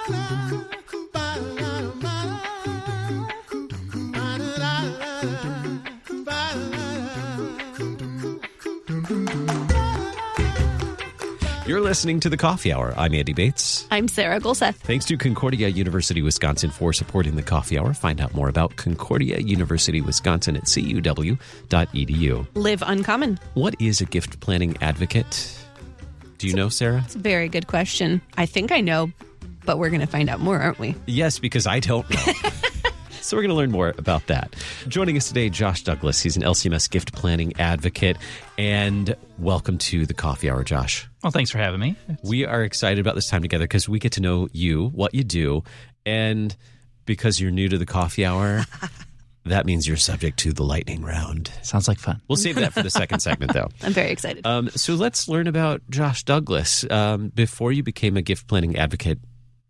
You're listening to The Coffee Hour. I'm Andy Bates. I'm Sarah Golseth. Thanks to Concordia University, Wisconsin for supporting The Coffee Hour. Find out more about Concordia University, Wisconsin at cuw.edu. Live uncommon. What is a gift planning advocate? Do you know, Sarah? It's a very good question. I think I know, but we're going to find out more, aren't we? Yes, because I don't know. So we're going to learn more about that. Joining us today, Josh Douglas. He's an LCMS gift planning advocate. And welcome to The Coffee Hour, Josh. Well, thanks for having me. We are excited about this time together because we get to know you, what you do, and because you're new to The Coffee Hour, that means you're subject to the lightning round. Sounds like fun. We'll save that for the second segment, though. I'm very excited. So let's learn about Josh Douglas. Before you became a gift planning advocate,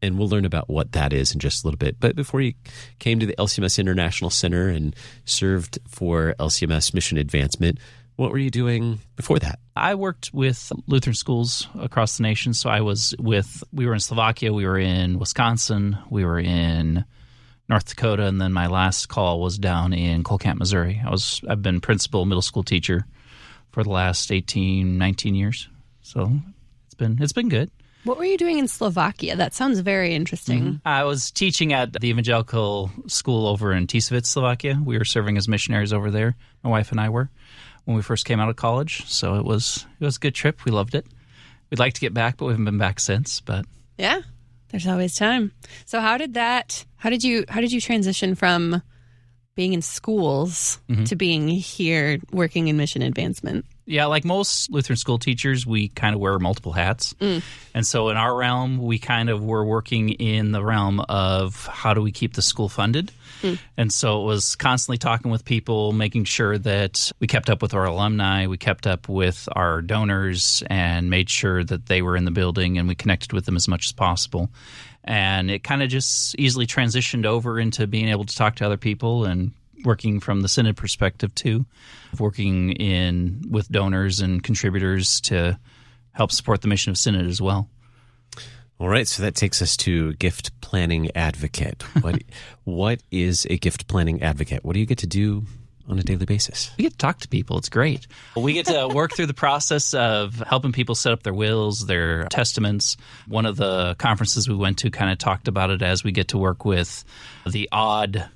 and we'll learn about what that is in just a little bit. But before you came to the LCMS International Center and served for LCMS Mission Advancement, what were you doing before that? I worked with Lutheran schools across the nation. So we were in Slovakia, we were in Wisconsin, we were in North Dakota, and then my last call was down in Cole Camp, Missouri. I've been principal middle school teacher for the last 18, 19 years. So it's been good. What were you doing in Slovakia? That sounds very interesting. Mm-hmm. I was teaching at the evangelical school over in Tisovec, Slovakia. We were serving as missionaries over there. My wife and I were when we first came out of college. So it was a good trip. We loved it. We'd like to get back, but we haven't been back since. But yeah, there's always time. So how did you transition from being in schools to being here working in mission advancement? Yeah, like most Lutheran school teachers, we kind of wear multiple hats. And so in our realm, we kind of were working in the realm of how do we keep the school funded? And so it was constantly talking with people, making sure that we kept up with our alumni, we kept up with our donors, and made sure that they were in the building and we connected with them as much as possible. And it kind of just easily transitioned over into being able to talk to other people and working from the Synod perspective too, working with donors and contributors to help support the mission of Synod as well. All right, so that takes us to gift planning advocate. What is a gift planning advocate? What do you get to do on a daily basis? We get to talk to people. It's great. We get to work through the process of helping people set up their wills, their testaments. One of the conferences we went to kind of talked about it as we get to work with the odd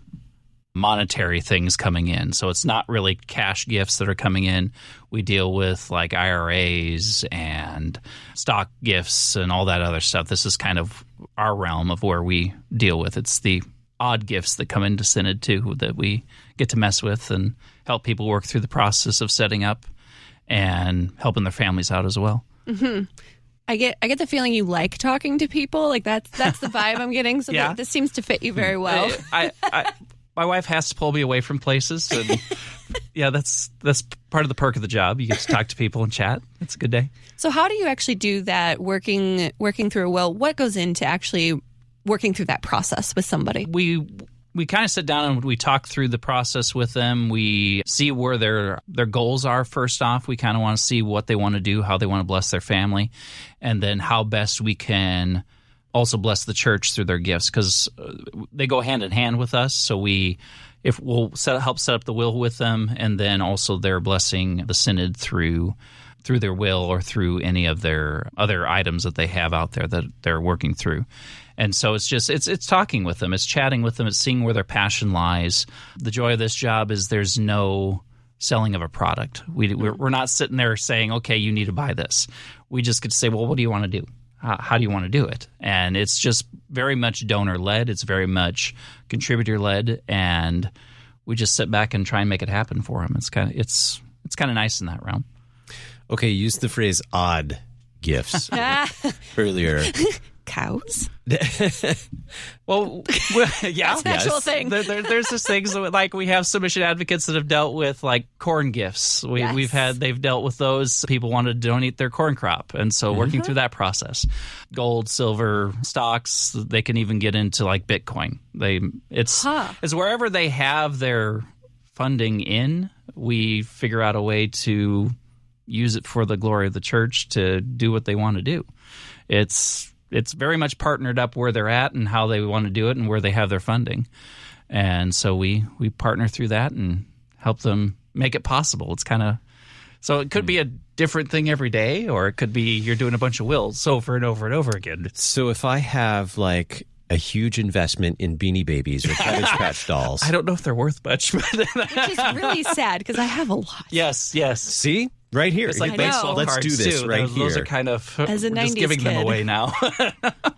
monetary things coming in. So it's not really cash gifts that are coming in. We deal with like IRAs and stock gifts and all that other stuff. This is kind of our realm of where we deal with. It's the odd gifts that come into Synod too that we get to mess with and help people work through the process of setting up and helping their families out as well. Mm-hmm. I get the feeling you like talking to people. Like that's the vibe I'm getting. So yeah. This seems to fit you very well. My wife has to pull me away from places, and yeah, that's part of the perk of the job. You get to talk to people and chat. It's a good day. So how do you actually do that? Working through a will. What goes into actually working through that process with somebody? We kind of sit down and we talk through the process with them. We see where their goals are. First off, we kind of want to see what they want to do, how they want to bless their family, and then how best we can also bless the church through their gifts, because they go hand in hand with us. So we'll help set up the will with them, and then also they're blessing the Synod through their will or through any of their other items that they have out there that they're working through. And so it's talking with them, it's chatting with them, it's seeing where their passion lies. The joy of this job is there's no selling of a product. We're not sitting there saying, okay, you need to buy this. We just get to say, well, what do you want to do? How do you want to do it? And it's just very much donor-led. It's very much contributor-led, and we just sit back and try and make it happen for them. It's kind of nice in that realm. Okay, you used the phrase odd gifts earlier. Cows? Well, yeah. That's an actual thing. There's just things like we have some mission advocates that have dealt with like corn gifts. They've dealt with those. People want to donate their corn crop, and so working through that process. Gold, silver, stocks, they can even get into like Bitcoin. It's wherever they have their funding in, we figure out a way to use it for the glory of the church to do what they want to do. It's it's very much partnered up where they're at and how they want to do it and where they have their funding. And so we partner through that and help them make it possible. It's kind of so it could be a different thing every day, or it could be you're doing a bunch of wills over and over and over again. So if I have like a huge investment in Beanie Babies or Cabbage Patch dolls, I don't know if they're worth much, but which is really sad because I have a lot. Yes. See? Right here. It's like I baseball know. Let's cards do this too. right Those here. are kind of As a we're just 90s giving them kid. away now.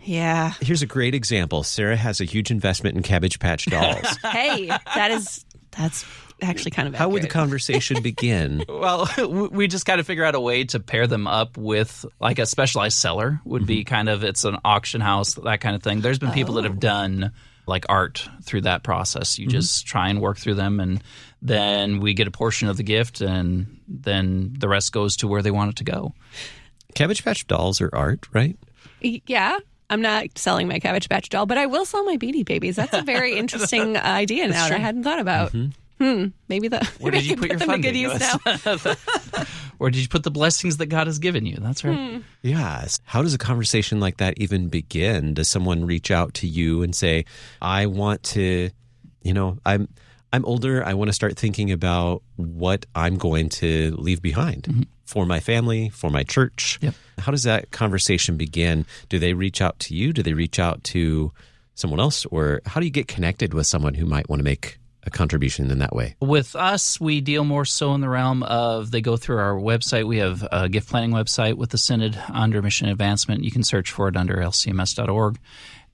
Yeah. Here's a great example. Sarah has a huge investment in Cabbage Patch dolls. Hey, that's actually kind of How would the accurate. conversation begin? Well, we just kind of figure out a way to pair them up with like a specialized seller would be kind of, it's an auction house, that kind of thing. There's been people that have done like art through that process. You just try and work through them, and then we get a portion of the gift, and then the rest goes to where they want it to go. Cabbage Patch dolls are art, right? Yeah. I'm not selling my Cabbage Patch doll, but I will sell my Beanie Babies. That's a very interesting idea now that I hadn't thought about. Maybe Where did you put your them to funding? good use now. Where did you put the blessings that God has given you? That's right. Yes. How does a conversation like that even begin? Does someone reach out to you and say, I want to, I'm older. I want to start thinking about what I'm going to leave behind for my family, for my church. Yep. How does that conversation begin? Do they reach out to you? Do they reach out to someone else? Or how do you get connected with someone who might want to make a contribution in that way? With us, we deal more so in the realm of they go through our website. We have a gift planning website with the Synod under Mission Advancement. You can search for it under lcms.org.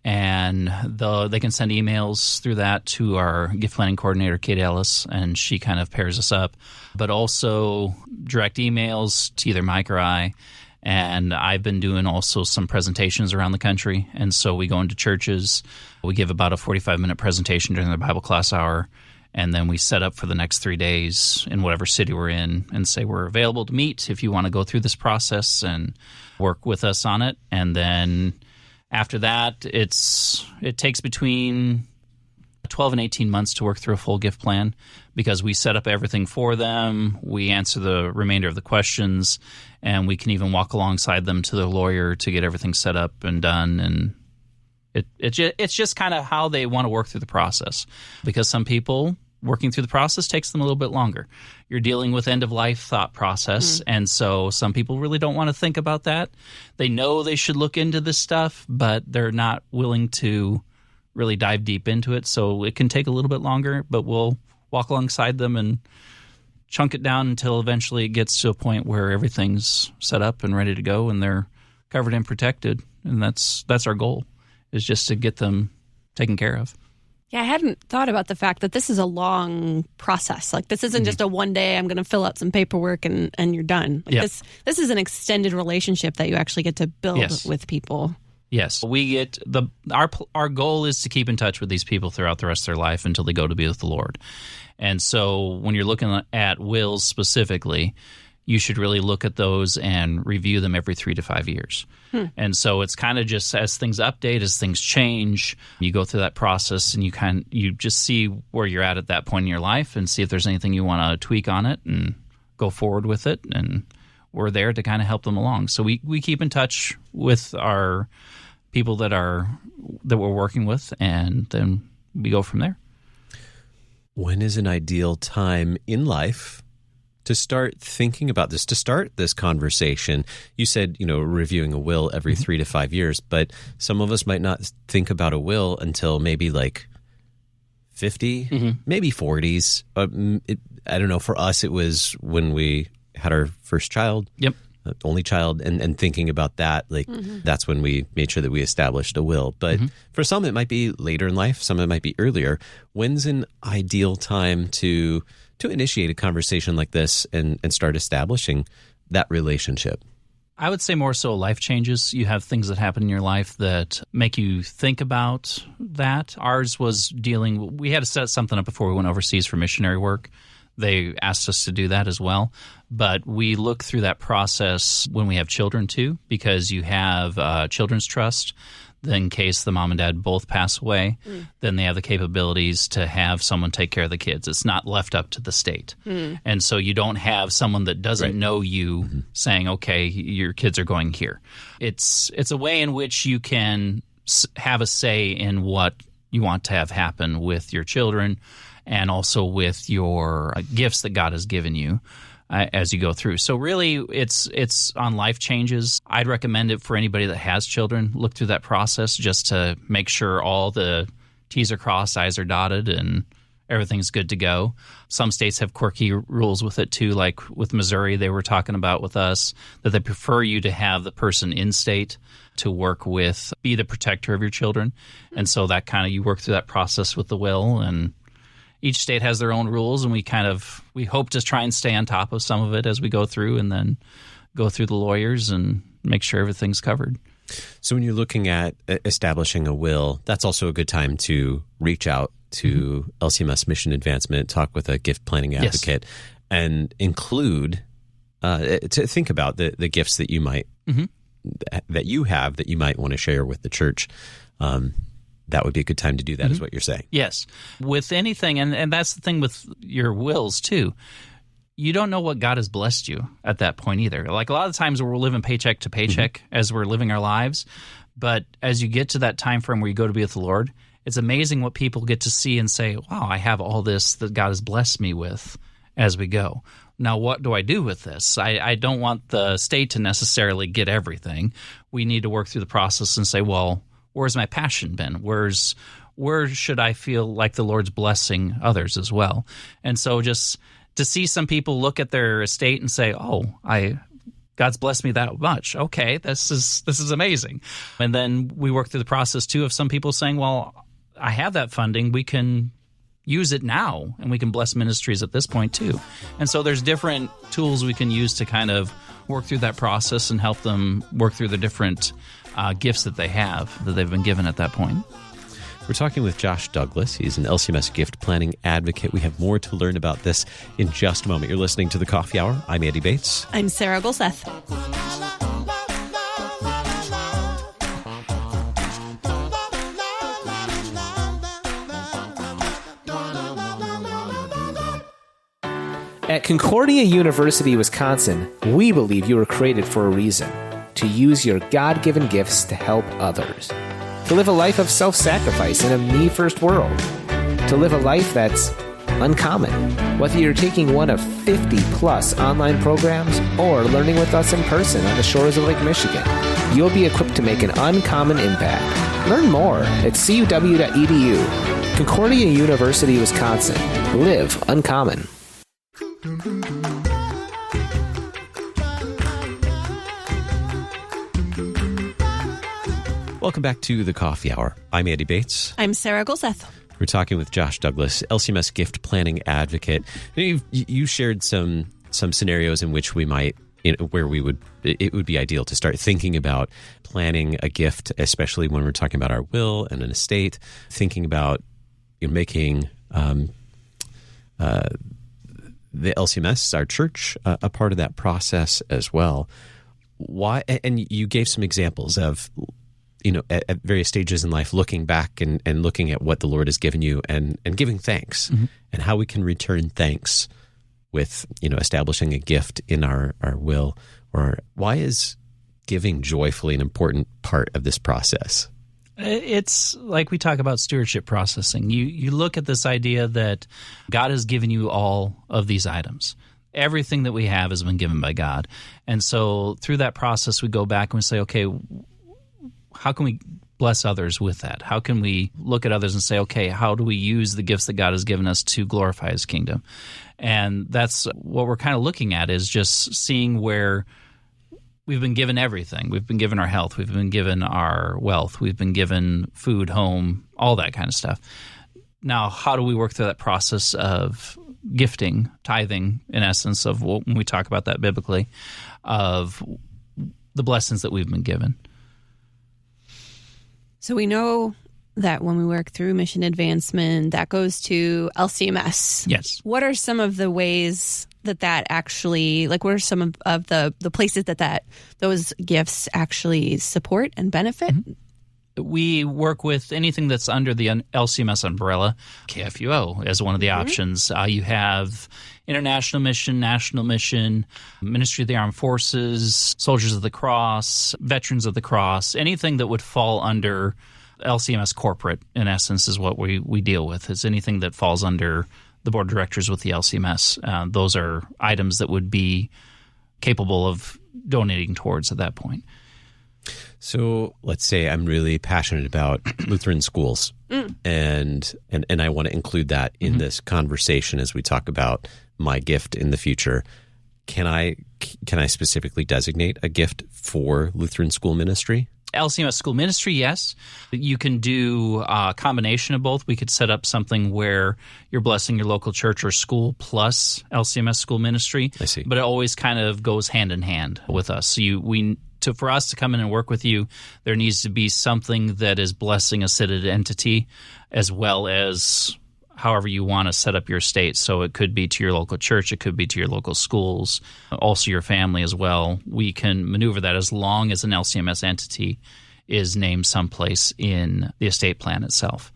And they can send emails through that to our gift planning coordinator, Kate Ellis, and she kind of pairs us up. But also direct emails to either Mike or I. And I've been doing also some presentations around the country. And so we go into churches. We give about a 45-minute presentation during the Bible class hour. And then we set up for the next 3 days in whatever city we're in and say we're available to meet if you want to go through this process and work with us on it. And then after that, it takes between 12 and 18 months to work through a full gift plan because we set up everything for them. We answer the remainder of the questions, and we can even walk alongside them to the lawyer to get everything set up and done. And it's just kind of how they want to work through the process, because some people working through the process takes them a little bit longer. You're dealing with end-of-life thought process, and so some people really don't want to think about that. They know they should look into this stuff, but they're not willing to really dive deep into it, so it can take a little bit longer, but we'll walk alongside them and chunk it down until eventually it gets to a point where everything's set up and ready to go and they're covered and protected, and that's our goal, is just to get them taken care of. Yeah, I hadn't thought about the fact that this is a long process. Like, this isn't just a one day, I'm going to fill out some paperwork and you're done. Like, this is an extended relationship that you actually get to build with people. Yes, we get our goal is to keep in touch with these people throughout the rest of their life until they go to be with the Lord. And so when you're looking at wills specifically, you should really look at those and review them every 3 to 5 years. And so it's kind of just as things update, as things change, you go through that process and you just see where you're at that point in your life and see if there's anything you want to tweak on it and go forward with it. And we're there to kind of help them along. So we keep in touch with our people that we're working with, and then we go from there. When is an ideal time in life to start thinking about this, to start this conversation? You said, reviewing a will every 3 to 5 years, but some of us might not think about a will until maybe like 50, maybe 40s. I don't know. For us, it was when we had our first child. Yep. Only child, and thinking about that, like that's when we made sure that we established a will. But for some, it might be later in life. Some it might be earlier. When's an ideal time to initiate a conversation like this and start establishing that relationship? I would say more so life changes. You have things that happen in your life that make you think about that. Ours was we had to set something up before we went overseas for missionary work. They asked us to do that as well. But we look through that process when we have children too, because you have children's trust in case the mom and dad both pass away, then they have the capabilities to have someone take care of the kids. It's not left up to the state. And so you don't have someone that doesn't know you saying, okay, your kids are going here. It's a way in which you can have a say in what you want to have happen with your children and also with your gifts that God has given you as you go through. So really, it's on life changes. I'd recommend it for anybody that has children. Look through that process just to make sure all the T's are crossed, I's are dotted, and everything's good to go. Some states have quirky rules with it too, like with Missouri, they were talking about with us that they prefer you to have the person in state to work with, be the protector of your children. And so that kind of, you work through that process with the will, and each state has their own rules, and we hope to try and stay on top of some of it as we go through, and then go through the lawyers and make sure everything's covered. So when you're looking at establishing a will, that's also a good time to reach out to LCMS Mission Advancement, talk with a gift planning advocate, and include to think about the gifts that you might that you have that you might want to share with the church. That would be a good time to do that, is what you're saying. Yes. With anything, and that's the thing with your wills, too. You don't know what God has blessed you at that point either. Like a lot of the times we're living paycheck to paycheck as we're living our lives. But as you get to that time frame where you go to be with the Lord, it's amazing what people get to see and say, wow, I have all this that God has blessed me with as we go. Now, what do I do with this? I don't want the state to necessarily get everything. We need to work through the process and say, well, where's my passion been? Where should I feel like the Lord's blessing others as well? And so just to see some people look at their estate and say, oh, God's blessed me that much. Okay, this is amazing. And then we work through the process, too, of some people saying, well, I have that funding. We can use it now, and we can bless ministries at this point, too. And so there's different tools we can use to kind of work through that process and help them work through the different gifts that they have that they've been given at that point. We're talking with Josh Douglas. He's an LCMS gift planning advocate. We have more to learn about this in just a moment. You're listening to The Coffee Hour. I'm Andy Bates. I'm Sarah Golseth. At Concordia University, Wisconsin, we believe you were created for a reason: to use your God-given gifts to help others, to live a life of self-sacrifice in a me-first world, to live a life that's uncommon. Whether you're taking one of 50-plus online programs or learning with us in person on the shores of Lake Michigan, you'll be equipped to make an uncommon impact. Learn more at cuw.edu. Concordia University, Wisconsin. Live uncommon. Welcome back to The Coffee Hour. I'm Andy Bates. I'm Sarah Golseth. We're talking with Josh Douglas, LCMS gift planning advocate. You shared some scenarios in which we might, where it would be ideal to start thinking about planning a gift, especially when we're talking about our will and an estate, thinking about making the LCMS, our church, a part of that process as well. Why? And you gave some examples of, at various stages in life, looking back and looking at what the Lord has given you and giving thanks, and how we can return thanks with, establishing a gift in our will. Or why is giving joyfully an important part of this process? It's like we talk about stewardship processing. You look at this idea that God has given you all of these items. Everything that we have has been given by God. And so through that process, we go back and we say, okay, how can we bless others with that? How can we look at others and say, okay, how do we use the gifts that God has given us to glorify His kingdom? And that's what we're kind of looking at, is just seeing where we've been given everything. We've been given our health. We've been given our wealth. We've been given food, home, all that kind of stuff. Now, how do we work through that process of gifting, tithing, in essence, of when we talk about that biblically, of the blessings that we've been given? So we know that when we work through mission advancement, that goes to LCMS. Yes. What are some of the ways that actually, what are some of the places that those gifts actually support and benefit? We work with anything that's under the LCMS umbrella. KFUO as one of the options. You have International Mission, National Mission, Ministry of the Armed Forces, Soldiers of the Cross, Veterans of the Cross, anything that would fall under LCMS corporate, in essence, is what we deal with. It's anything that falls under the board of directors with the LCMS. Those are items that would be capable of donating towards at that point. So let's say I'm really passionate about Lutheran schools, and I want to include that in this conversation as we talk about my gift in the future. Can I specifically designate a gift for Lutheran school ministry? LCMS school ministry, yes. You can do a combination of both. We could set up something where you're blessing your local church or school plus LCMS school ministry. I see. But it always kind of goes hand in hand with us. So for us to come in and work with you, there needs to be something that is blessing a Synod entity as well as however you want to set up your estate. So it could be to your local church, it could be to your local schools, also your family as well. We can maneuver that as long as an LCMS entity is named someplace in the estate plan itself.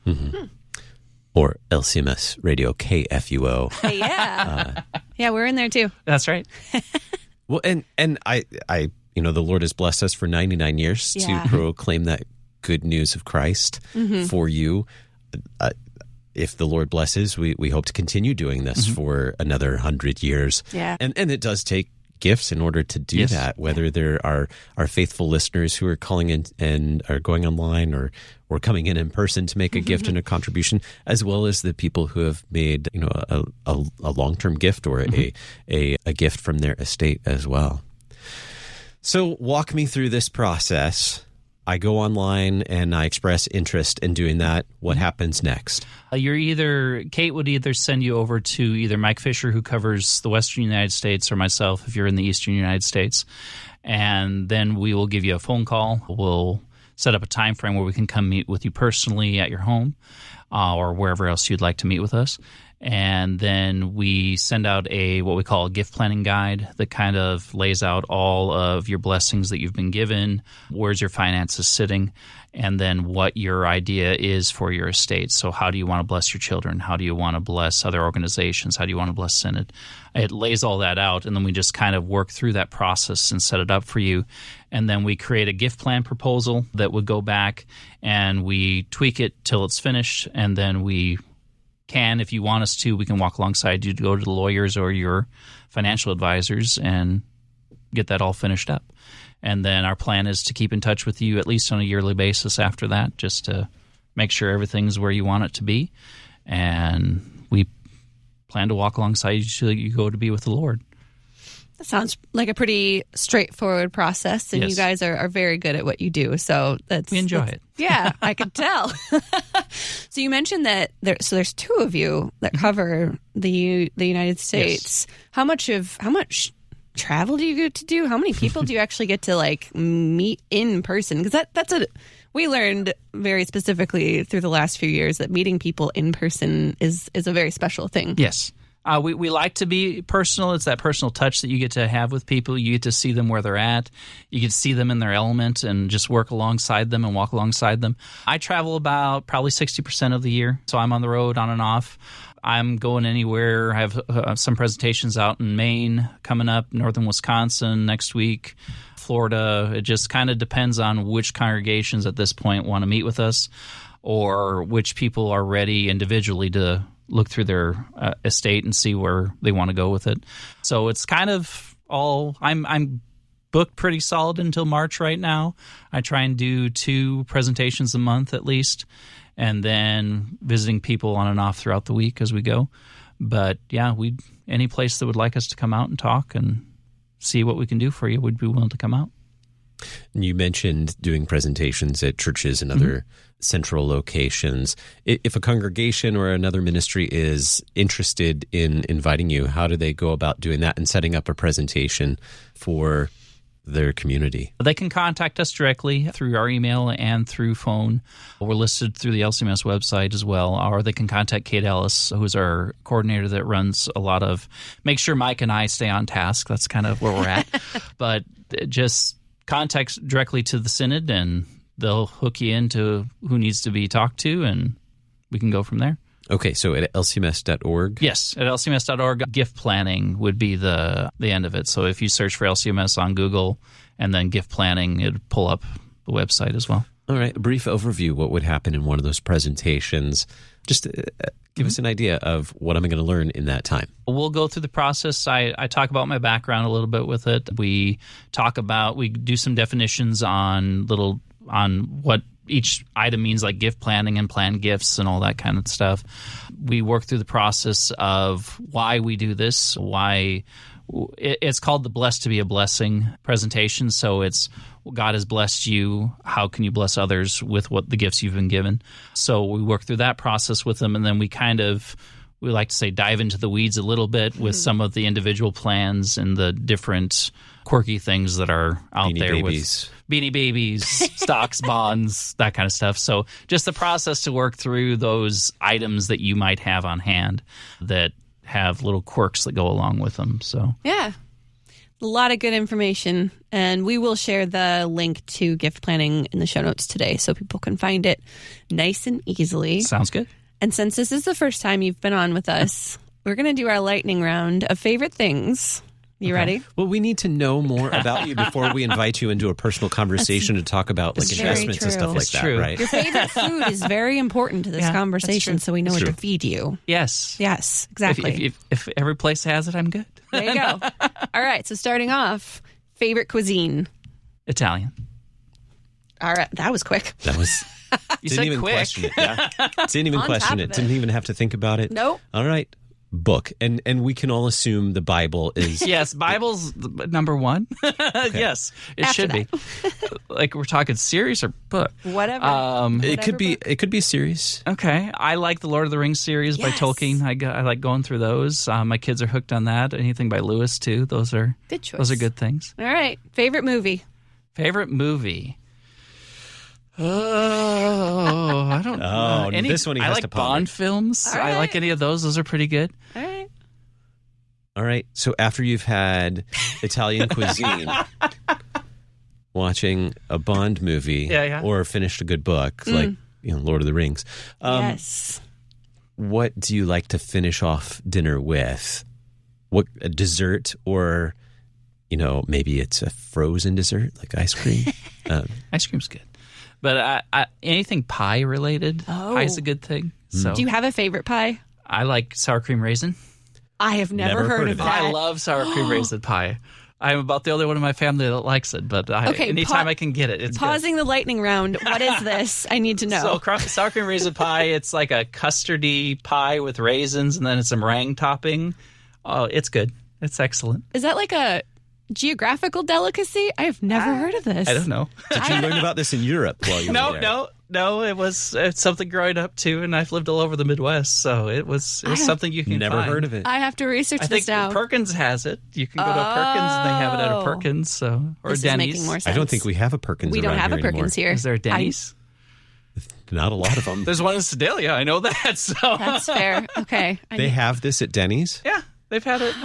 Or LCMS Radio KFUO. Yeah. Yeah, we're in there too. That's right. Well, and I the Lord has blessed us for 99 years to proclaim that good news of Christ for you. If the Lord blesses, we hope to continue doing this for another 100 years. Yeah. And it does take gifts in order to do that, whether there are faithful listeners who are calling in and are going online or coming in person to make a gift and a contribution, as well as the people who have made a long-term gift or a gift from their estate as well. So walk me through this process. I go online and I express interest in doing that. What happens next? Kate would either send you over to either Mike Fisher, who covers the Western United States, or myself, if you're in the Eastern United States. And then we will give you a phone call. We'll set up a time frame where we can come meet with you personally at your home or wherever else you'd like to meet with us. And then we send out what we call a gift planning guide that kind of lays out all of your blessings that you've been given, where's your finances sitting, and then what your idea is for your estate. So how do you want to bless your children? How do you want to bless other organizations? How do you want to bless Synod? It lays all that out, and then we just kind of work through that process and set it up for you. And then we create a gift plan proposal that would go back, and we tweak it till it's finished, and then if you want us to, we can walk alongside you to go to the lawyers or your financial advisors and get that all finished up. And then our plan is to keep in touch with you at least on a yearly basis after that, just to make sure everything's where you want it to be. And we plan to walk alongside you till you go to be with the Lord. That sounds like a pretty straightforward process, and you guys are very good at what you do. So we enjoy it. Yeah, I could tell. So you mentioned that there's two of you that cover the United States. Yes. How much travel do you get to do? How many people do you actually get to meet in person? Because we learned very specifically through the last few years that meeting people in person is a very special thing. Yes. We like to be personal. It's that personal touch that you get to have with people. You get to see them where they're at. You get to see them in their element and just work alongside them and walk alongside them. I travel about probably 60% of the year, so I'm on the road on and off. I'm going anywhere. I have some presentations out in Maine coming up, northern Wisconsin next week, Florida. It just kind of depends on which congregations at this point want to meet with us or which people are ready individually to look through their estate and see where they want to go with it. So it's kind of all I'm booked pretty solid until March right now. I try and do 2 presentations a month at least, and then visiting people on and off throughout the week as we go. But yeah, any place that would like us to come out and talk and see what we can do for you, we'd be willing to come out. You mentioned doing presentations at churches and other central locations. If a congregation or another ministry is interested in inviting you, how do they go about doing that and setting up a presentation for their community? They can contact us directly through our email and through phone. We're listed through the LCMS website as well, or they can contact Kate Ellis, who's our coordinator that runs make sure Mike and I stay on task. That's kind of where we're at. But just contact directly to the Synod, and they'll hook you into who needs to be talked to, and we can go from there. Okay, so at lcms.org? Yes, at lcms.org, gift planning would be the end of it. So if you search for LCMS on Google and then gift planning, it'd pull up the website as well. All right, a brief overview. What would happen in one of those presentations? Just give us an idea of what I'm going to learn in that time. We'll go through the process. I talk about my background a little bit with it. We do some definitions on what each item means, like gift planning and planned gifts and all that kind of stuff. We work through the process of why we do this, why it's called the Blessed to be a Blessing presentation. So it's God has blessed you. How can you bless others with what the gifts you've been given? So we work through that process with them, and then we like to say dive into the weeds a little bit with some of the individual plans and the different quirky things that are out there with Beanie Babies, stocks, bonds, that kind of stuff. So just the process to work through those items that you might have on hand that have little quirks that go along with them. So yeah, a lot of good information, and we will share the link to gift planning in the show notes today so people can find it nice and easily. Sounds good. And since this is the first time you've been on with us, we're going to do our lightning round of favorite things. You ready? Well, we need to know more about you before we invite you into a personal conversation to talk about like investments and stuff like that, right? Your favorite food is very important to this conversation, so we know what to feed you. Yes. Yes, exactly. If every place has it, I'm good. There you go. All right, so starting off, favorite cuisine? Italian. All right, that was quick. That was... Didn't even question it. Yeah. Didn't even question it. Didn't even have to think about it. Nope. All right. Book. And we can all assume the Bible is... Yes, Bible's number one. Okay. Yes, it After should that. be. Like, we're talking series or book? Whatever. It could be a series. Okay. I like the Lord of the Rings series by Tolkien. I like going through those. My kids are hooked on that. Anything by Lewis, too. Those are good choice. Those are good things. All right. Favorite movie? Favorite movie? Oh, I don't know. This one he has I like to ponder. Bond films. All right. I like any of those. Those are pretty good. All right. So after you've had Italian cuisine, watching a Bond movie, or finished a good book, like Lord of the Rings, yes. What do you like to finish off dinner with? What, a dessert, or maybe it's a frozen dessert like ice cream? Ice cream's good. But anything pie related, pie's a good thing. So do you have a favorite pie? I like sour cream raisin. I have never heard of that. I love sour cream raisin pie. I'm about the only one in my family that likes it, but anytime I can get it, it's pausing good. The lightning round. What is this? I need to know. So sour cream raisin pie, it's like a custardy pie with raisins, and then it's a meringue topping. Oh, it's good. It's excellent. Is that like a geographical delicacy? I have never heard of this. I don't know. Did you learn about this in Europe while you were there? No. It's something growing up too, and I've lived all over the Midwest, so it was something you can never find. heard of it. I have to research this now. I think Perkins has it. You can go to a Perkins, and they have it at a Perkins, or this Denny's. Is making more sense. I don't think we have a Perkins. We don't have a Perkins anymore. here. Is there a Denny's? Not a lot of them. There's one in Sedalia. I know that. So that's fair. Okay. They have this at Denny's? Yeah. They've had it.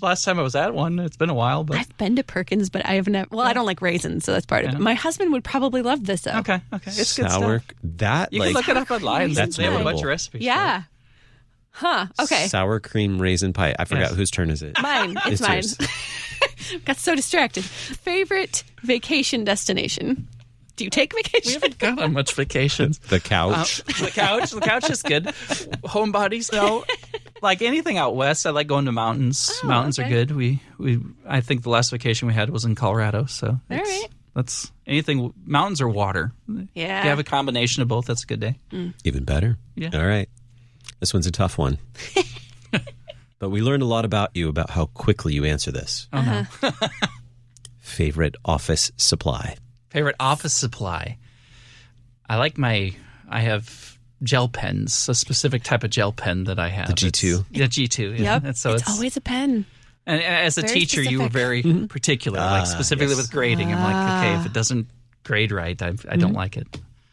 Last time I was at one, it's been a while. But I've been to Perkins, but I have never. Well, I don't like raisins, so that's part of it. My husband would probably love this, though. Okay. It's good stuff. That you can look it up online. That's they have a notable. bunch of recipes. Yeah. Huh. Okay. Sour cream raisin pie. I forgot whose turn is it? Mine. It's mine. Got so distracted. Favorite vacation destination? Do you take vacations? We haven't gone on much vacations. The couch. The couch is good. Homebodies, no. Like anything out west, I like going to mountains. Mountains are good. I think the last vacation we had was in Colorado. So that's anything. Mountains or water. Yeah. If you have a combination of both, that's a good day. Even better. Yeah. All right. This one's a tough one. But we learned a lot about you, about how quickly you answer this. No. Favorite office supply? Favorite office supply? I have gel pens, a specific type of gel pen that I have. The G2? The G2, yeah. Yep. And so it's always a pen. And as a Very teacher, specific. you were very particular, like specifically with grading. I'm like, okay, if it doesn't grade right, I don't like it.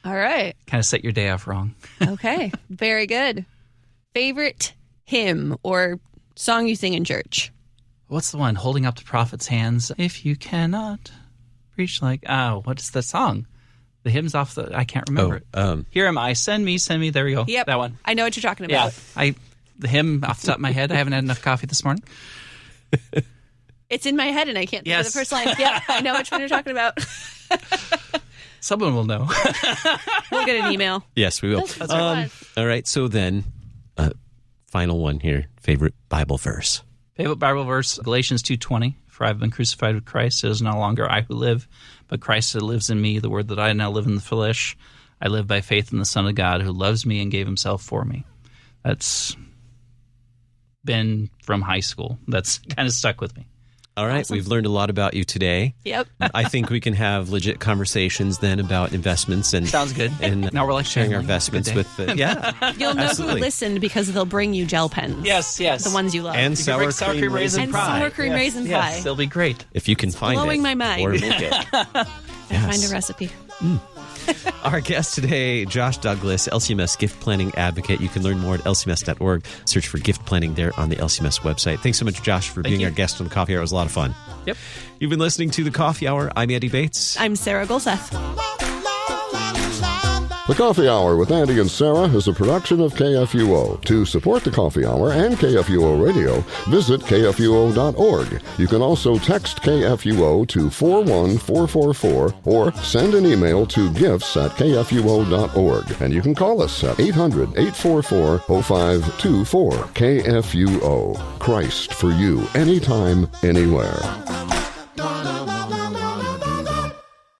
All right. Kind of set your day off wrong. Okay. Very good. Favorite hymn or song you sing in church? What's the one? Holding up the prophet's hands. If you cannot preach like... what is the song? The hymn's off the... I can't remember it. Here am I, send me. There we go. Yep. That one. I know what you're talking about. Yeah. The hymn off the top of my head. I haven't had enough coffee this morning. It's in my head and I can't think of the first line. Yeah, I know which one you're talking about. Someone will know. We'll get an email. Yes, we will. All right, so then, final one here. Favorite Bible verse? Favorite Bible verse, Galatians 2:20. For I have been crucified with Christ. It is no longer I who live, but Christ that lives in me. The word that I now live in the flesh, I live by faith in the Son of God who loves me and gave himself for me. That's been from high school. That's kind of stuck with me. All right, awesome. We've learned a lot about you today. Yep. I think we can have legit conversations then about investments and sounds good. And now we're like sharing our investments with You'll know who listened because they'll bring you gel pens. Yes. The ones you love. And sour cream raisin pie. And sour cream raisin pie. Yes, they'll be great. If you can find it. Blowing my mind. Or make it. Find a recipe. Our guest today, Josh Douglas, LCMS Gift Planning Advocate. You can learn more at lcms.org. Search for gift planning there on the LCMS website. Thanks so much, Josh, for being our guest on the Coffee Hour. It was a lot of fun. Yep. You've been listening to the Coffee Hour. I'm Andy Bates. I'm Sarah Golseth. The Coffee Hour with Andy and Sarah is a production of KFUO. To support the Coffee Hour and KFUO Radio, visit KFUO.org. You can also text KFUO to 41444 or send an email to gifts@KFUO.org. And you can call us at 800-844-0524. KFUO. Christ for you, anytime, anywhere.